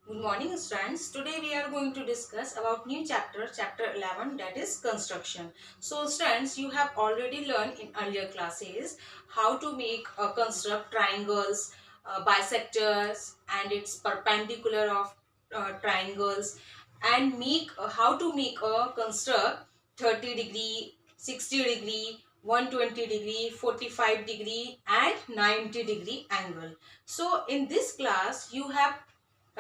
Good morning students. Today we are going to discuss about new chapter 11, that is construction. So students, you have already learned in earlier classes how to make construct triangles, bisectors and its perpendicular of triangles, and make how to make a construct 30-degree, 60-degree, 120-degree, 45-degree and 90-degree angle. So in this class you have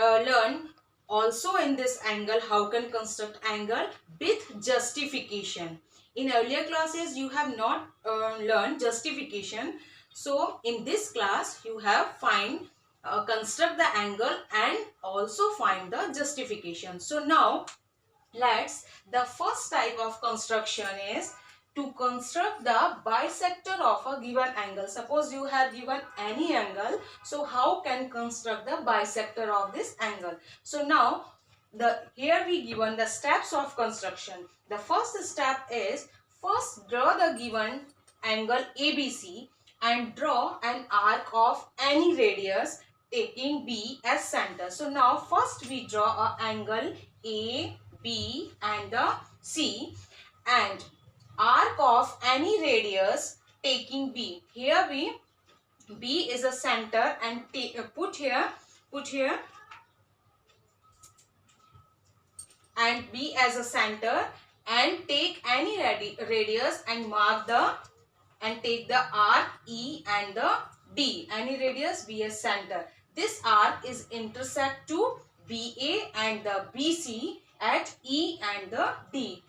learn also in this angle how can construct angle with justification. In earlier classes you have not learned justification. So in this class you have construct the angle and also find the justification. So now the first type of construction is to construct the bisector of a given angle. Suppose you have given any angle, so how can construct the bisector of this angle? So now here we given the steps of construction. The first step is first draw the given angle ABC and draw an arc of any radius taking B as center. So now first we draw an angle A, B and the C and arc of any radius taking B. Here B is a center and put here and B as a center and take any radius and take the arc E and the D. Any radius be a center. This arc is intersect to BA and the BC at E and the D.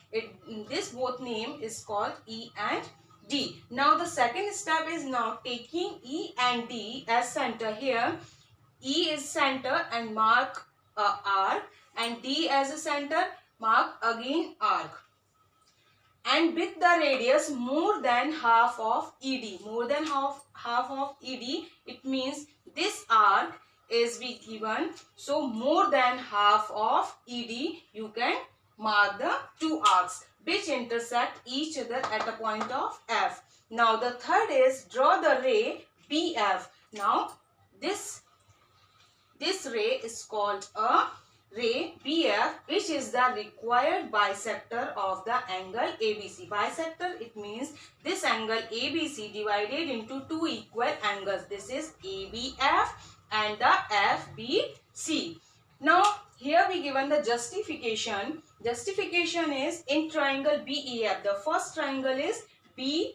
This both name is called E and D. Now the second step is now taking E and D as center. Here E is center and mark arc, and D as a center, mark again arc. And with the radius more than half of ED, more than half of ED, it means this arc is be given. So more than half of ED, you can mark the two arcs which intersect each other at a point of F. Now the third is draw the ray BF. Now this ray is called a ray BF, which is the required bisector of the angle ABC. Bisector, it means this angle ABC divided into two equal angles. This is ABF and the FBC. Now here we given the justification. Justification is in triangle BEF. The first triangle is BE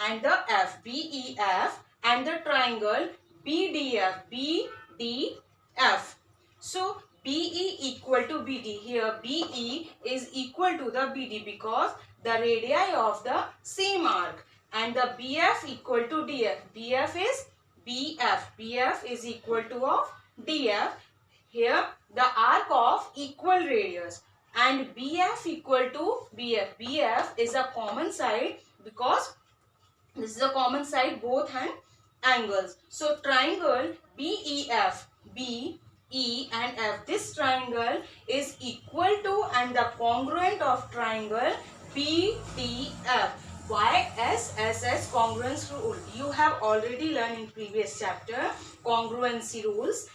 and the F. BEF and the triangle BDF. BDF. So BE equal to BD. Here BE is equal to the BD because the radii of the same arc, and the BF equal to DF. DF is BF. BF is equal to of DF. Here the arc of equal radius, and BF equal to BF. BF is a common side because this is a common side both angles. So triangle BEF, B, E and F, this triangle is equal to and the congruent of triangle BDF. Why SSS congruence rule? You have already learned in previous chapter congruency rules.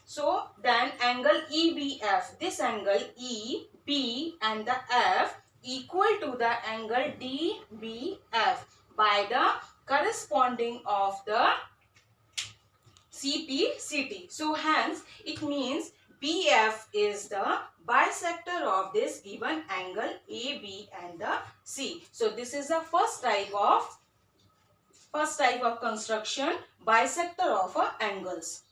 So then angle EBF, this angle E, B and the F equal to the angle DBF by the corresponding of the CP/CT. So hence it means BF is the bisector of this given angle AB and the C. So this is the first type of construction, bisector of angles.